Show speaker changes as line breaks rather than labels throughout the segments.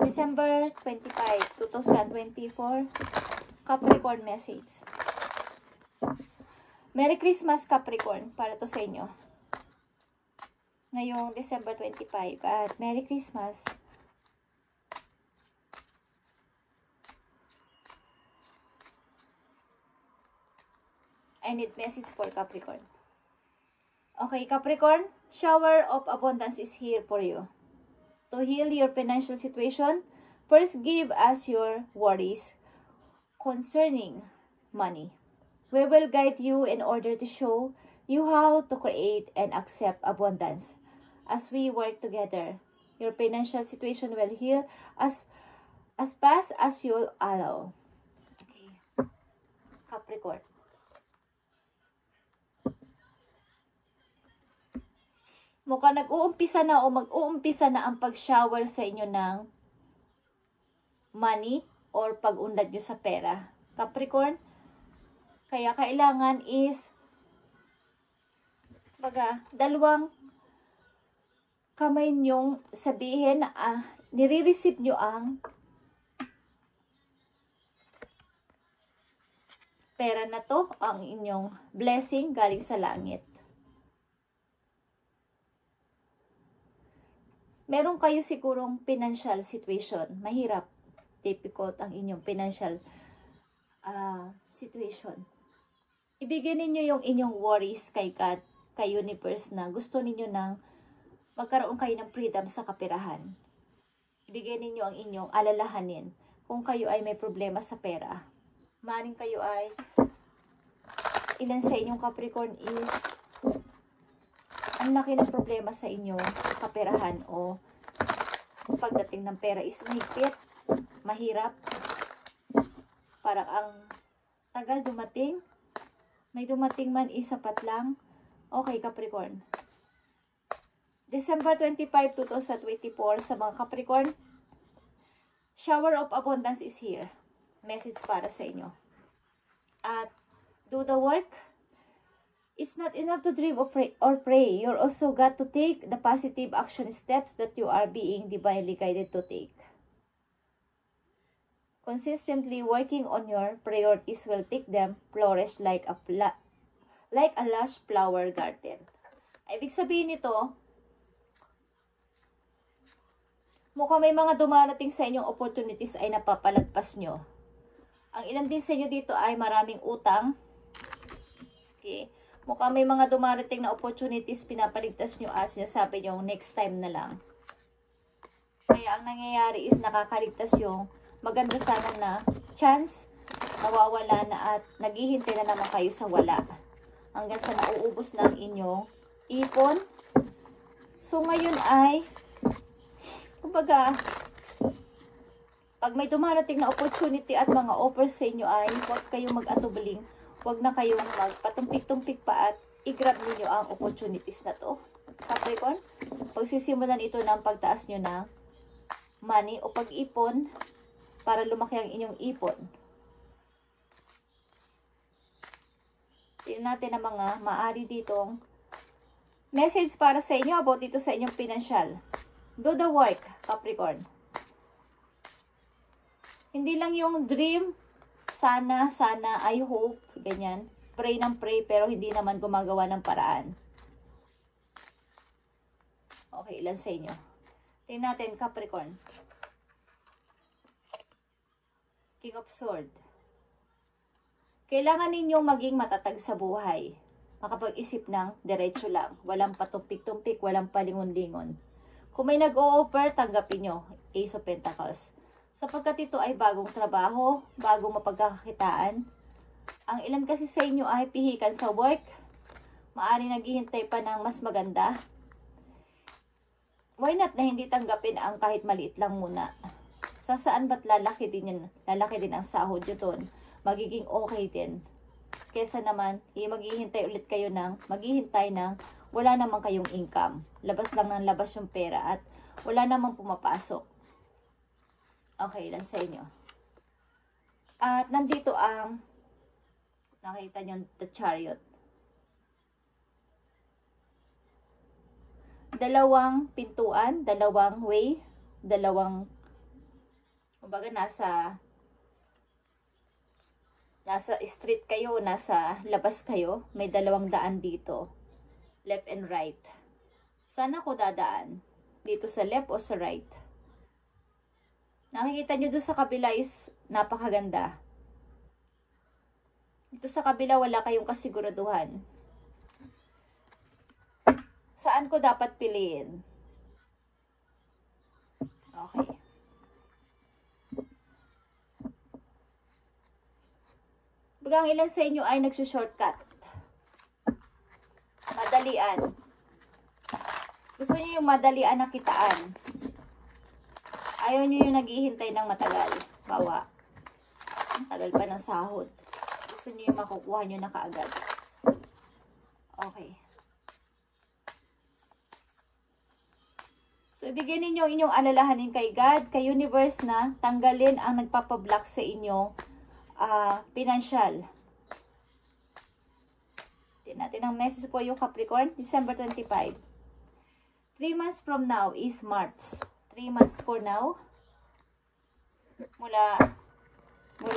December 25, 2024. Capricorn message. Merry Christmas, Capricorn, para to sa inyo. Ngayong December 25 at Merry Christmas. I need message for Capricorn. Okay, Capricorn, shower of abundance is here for you. To heal your financial situation, first give us your worries concerning money. We will guide you in order to show you how to create and accept abundance. As we work together, your financial situation will heal as fast as you allow. Okay. Capricorn. Mukhang nag-uumpisa na o mag-uumpisa na ang pag-shower sa inyo ng money or pag-unlad nyo sa pera. Capricorn, kaya kailangan is dalawang kamay nyong sabihin na nire-receive nyo ang pera na to, ang inyong blessing galing sa langit. Meron kayo sigurong financial situation. Mahirap, difficult ang inyong financial situation. Ibigay ninyo yung inyong worries kay God, kay universe na gusto ninyo nang magkaroon kayo ng freedom sa kaperahan. Ibigay ninyo ang inyong alalahanin kung kayo ay may problema sa pera. Maaaring kayo ay, ilan sa inyong Capricorn is, ang laki ng problema sa inyong kaperahan o pagdating ng pera is mahigpit, mahirap, parang ang tagal dumating, may dumating man isapat lang. Okay, Capricorn. December 25, 2024 sa mga Capricorn, shower of abundance is here. Message para sa inyo. At do the work. It's not enough to dream or pray. You're also got to take the positive action steps that you are being divinely guided to take. Consistently working on your priorities will take them flourish like a lush flower garden. Ibig sabihin nito, mukhang may mga dumarating sa inyong opportunities ay napapalagpas nyo. Ang ilan din sa inyo dito ay maraming utang. Okay. Mukhang may mga dumarating na opportunities, pinapaligtas nyo at sinasabi nyo next time na lang. Kaya ang nangyayari is nakakaligtas yung maganda sana na chance, nawawala na at naghihintay na naman kayo sa wala. Hanggang sa nauubos na ang inyong ipon. So ngayon ay, kumbaga, pag may dumarating na opportunity at mga offers sa inyo ay huwag kayong mag-atubiling. Huwag na kayong magpatumpik-tumpik pa at i-grab ninyo ang opportunities na to. Capricorn, pagsisimulan ito ng pagtaas nyo ng money o pag-ipon para lumaki ang inyong ipon. Tingnan natin ang mga maaari ditong message para sa inyo about dito sa inyong financial. Do the work, Capricorn. Hindi lang yung dream, sana, I hope, ganyan. Pray ng pray, pero hindi naman gumagawa ng paraan. Okay, ilan sa inyo? Tingnan natin, Capricorn. King of Swords. Kailangan ninyong maging matatag sa buhay. Makapag-isip ng diretso lang. Walang patumpik-tumpik, walang palingon-lingon. Kung may nag-o-offer, tanggapin nyo. Ace of Pentacles. Sapagkat ito ay bagong trabaho, bagong mapagkakakitaan. Ang ilan kasi sa inyo ay pihikan sa work. Maari naghihintay pa ng mas maganda. Why not na hindi tanggapin ang kahit maliit lang muna? Saan ba't lalaki din yan? Lalaki din ang sahod nyo doon. Magiging okay din. Kesa naman, maghihintay ulit kayo maghihintay ng wala namang kayong income. Labas lang ng labas yung pera at wala namang pumapasok. Okay, lang sa inyo. At nandito ang, nakita nyo, the Chariot. Dalawang pintuan, dalawang way, dalawang Kumbaga nasa street kayo, nasa labas kayo, may dalawang daan dito, left and right. Saan ako dadaan? Dito sa left o sa right? Nakikita nyo doon sa kabila is napakaganda. Dito sa kabila wala kayong kasiguraduhan. Saan ko dapat piliin? Okay. Bagang ilan sa inyo ay nagsushortcut? Madalian. Gusto niyo yung madalian na kitaan. Ayaw niyo yung naghihintay ng matagal. Bawa. Ang tagal pa ng sahod. Gusto niyo yung makukuha niyo na kaagad. Okay. So, ibigay ninyo inyong alalahanin kay God, kay universe na tanggalin ang nagpapablock sa inyo financial. Tingnan natin ang message for you, Capricorn. December 25. 3 months from now is March. 3 months for now. Mula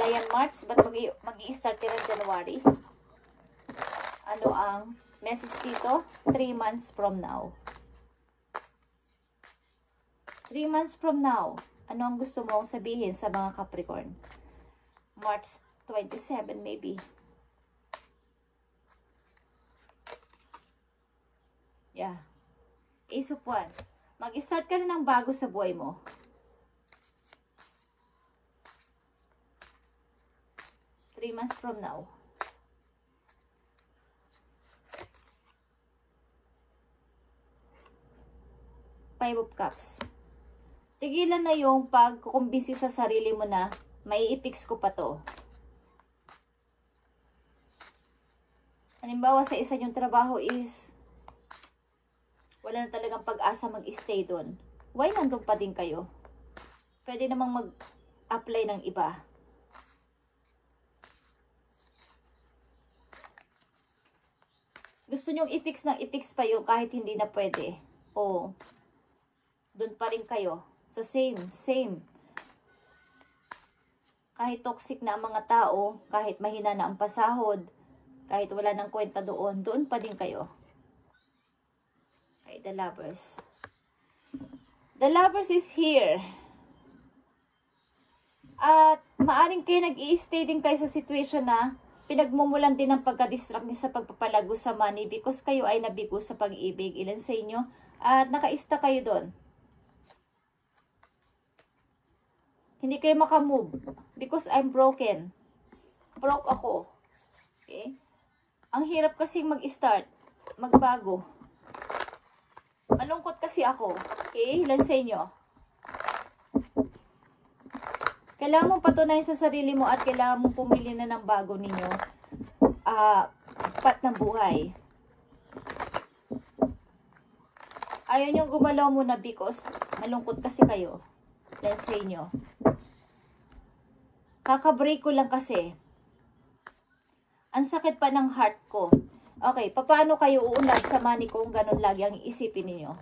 yan March, but mag-i-start yan ng January. Ano ang message dito? 3 months from now. 3 months from now. Ano ang gusto mong sabihin sa mga Capricorn? March 27 maybe. Yeah. Ace of Wands. Mag-start ka na ng bago sa buhay mo. Three months from now. Five of Cups. Tigilan na yung pagkukumbisi sa sarili mo na may i-fix ko pa to. Halimbawa sa isa yung trabaho is wala na talagang pag-asa mag-stay doon. Why nandun pa din kayo? Pwede namang mag-apply ng iba. Gusto nyong i-fix ng i-fix pa yung kahit hindi na pwede. O doon pa rin kayo. Sa same. Kahit toxic na ang mga tao, kahit mahina na ang pasahod, kahit wala nang kwenta doon pa din kayo. Okay, the Lovers. The Lovers is here. At maaring kayo nag-i-stay din kayo sa situation na pinagmumulan din ng pagka-distract niyo sa pagpapalago sa money because kayo ay nabigo sa pag-ibig. Ilan sa inyo? At nakaista kayo doon. Hindi kayo makamove because I'm broken. Broke ako. Okay? Ang hirap kasing mag-start, magbago. Malungkot kasi ako. Okay? Ilan sa inyo? Kailangan mong patunayan sa sarili mo at kailangan mong pumili na ng bago ninyo. Pat ng buhay. Ayaw nyo gumalaw muna because malungkot kasi kayo. Ilan sa inyo? Kaka-break ko lang kasi. Ang sakit pa ng heart ko. Okay, paano kayo uunlad sa money kung ganun lagi ang iisipin niyo?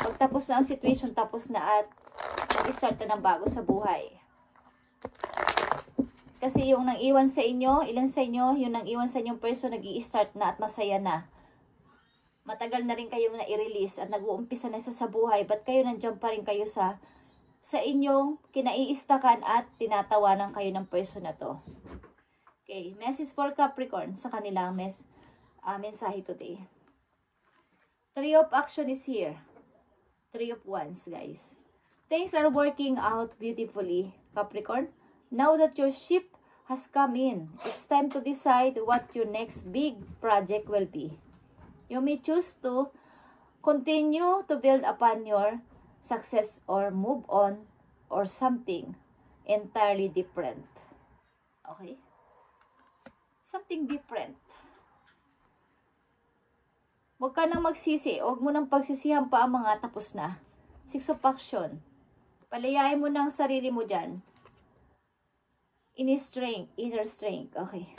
Pagtapos na ang situation, tapos na at mag-start na ng bago sa buhay. Kasi yung nang iwan sa inyo, ilan sa inyo, yung nang iwan sa inyong person, nag-i-start na at masaya na. Matagal na rin kayong na-i-release at nag-uumpisa na sa buhay, but kayo nandiyan pa rin kayo sa inyong kinaiistakan at tinatawanan kayo ng person na to. Okay, message for Capricorn sa kanilang mensahe today. Three of Action is here. Three of Wands, guys. Things are working out beautifully, Capricorn. Now that your ship has come in, it's time to decide what your next big project will be. You may choose to continue to build upon your success or move on or something entirely different. Okay? Something different. Huwag ka nang magsisi. Huwag mo nang pagsisihan pa ang mga tapos na. Six of Action. Palayain mo na ang sarili mo dyan. Inner strength. Okay.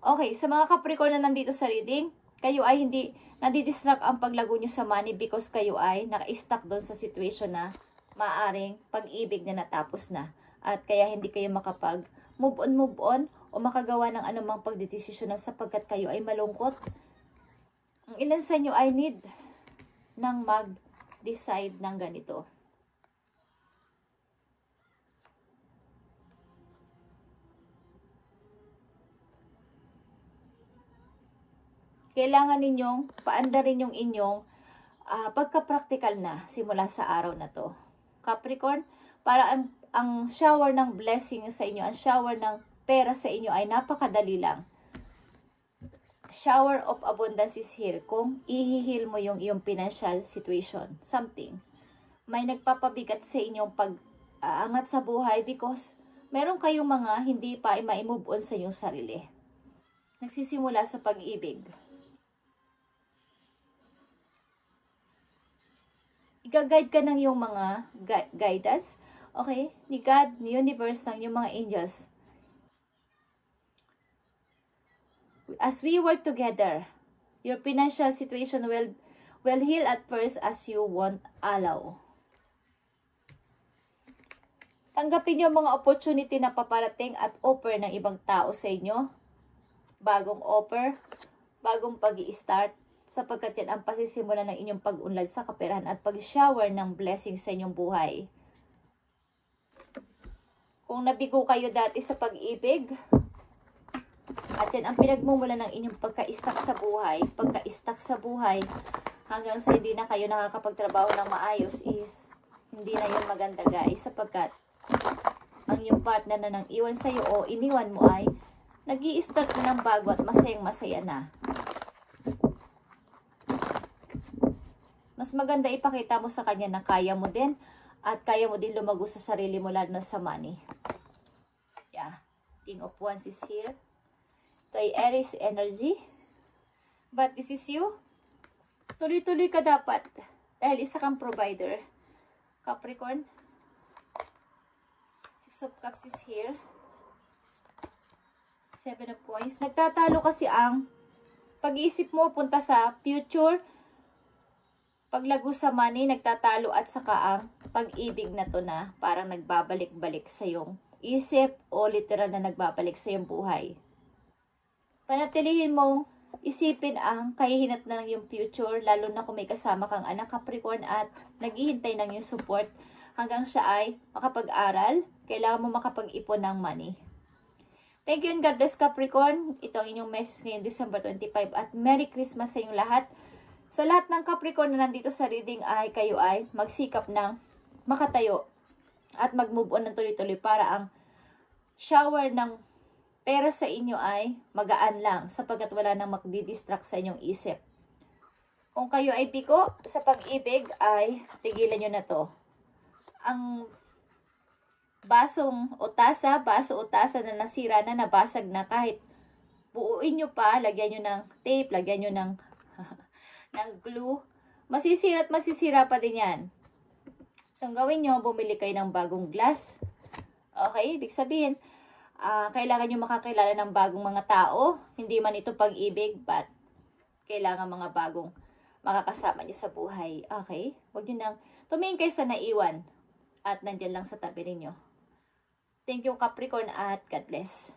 Okay, sa mga Capricorn na nandito sa reading, kayo ay hindi nadidistract ang paglago nyo sa money because kayo ay naka-stuck doon sa situation na maaring pag-ibig na natapos na. At kaya hindi kayo makapag move on o makagawa ng anumang pagdedesisyon sapagkat kayo ay malungkot. Ang ilan sa inyo ay need nang mag-decide ng ganito. Kailangan ninyong paandarin yung inyong pagka-practical na simula sa araw na to. Capricorn, para ang shower ng blessing sa inyo, ang shower ng pera sa inyo ay napakadali lang. Shower of abundance is here. Kung ihihil mo yung iyong financial situation, something. May nagpapabigat sa inyong pag-aangat sa buhay because meron kayong mga hindi pa ma-move on sa inyong sarili. Nagsisimula sa pag-ibig. Iga-guide ka ng yung mga guidance, okay? Ni God, ni universe, ng yung mga angels. As we work together, your financial situation will heal at first as you won't allow. Tanggapin niyo mga opportunity na paparating at offer ng ibang tao sa inyo. Bagong offer, bagong pag-i-start, sapagkat yan ang pasisimula ng inyong pag-unlad sa kaperahan at pag-shower ng blessing sa inyong buhay. Kung nabigo kayo dati sa pag-ibig, at yan ang pinagmumula ng inyong pagka-stuck sa buhay, hanggang sa hindi na kayo nakakapagtrabaho ng maayos is, hindi na yun maganda guys, sapagkat ang yung partner na nang iwan sa'yo o iniwan mo ay, nag-i-start na ng bago at masayang-masaya na. Mas maganda ipakita mo sa kanya na kaya mo din at kaya mo din lumago sa sarili mo lalo na sa money. Yeah. King of Wands is here. Ito ay Aries energy. But this is you. Tuloy-tuloy ka dapat dahil isa kang provider. Capricorn. Six of Cups is here. Seven of Coins. Nagtatalo kasi ang pag-iisip mo punta sa future. Paglago sa money, nagtatalo at saka ang pag-ibig na to na parang nagbabalik-balik sa iyong isip o literal na nagbabalik sa iyong buhay. Panatilihin mong isipin ang kahihinat na ng iyong future, lalo na kung may kasama kang anak Capricorn at naghihintay ng iyong support hanggang siya ay makapag-aral, kailangan mo makapag-ipon ng money. Thank you and God bless Capricorn. Ito ang inyong message ngayon December 25 at Merry Christmas sa inyong lahat. Sa lahat ng Capricorn na nandito sa reading ay kayo ay magsikap ng makatayo at mag-move on ng tuloy-tuloy para ang shower ng pera sa inyo ay magaan lang sapagkat wala nang magdidistract sa inyong isip. Kung kayo ay piko sa pag-ibig ay tigilan nyo na to. Ang baso o tasa na nasira na, nabasag na, kahit buuin nyo pa, lagyan nyo ng tape, lagyan nyo ng glue, masisira at masisira pa din yan. So, ang gawin nyo, bumili kayo ng bagong glass. Okay, ibig sabihin, kailangan nyo makakilala ng bagong mga tao. Hindi man ito pag-ibig, but kailangan mga bagong makakasama nyo sa buhay. Okay, huwag nyo nang tumingin kayo sa naiwan at nandyan lang sa tabi ninyo. Thank you Capricorn at God bless.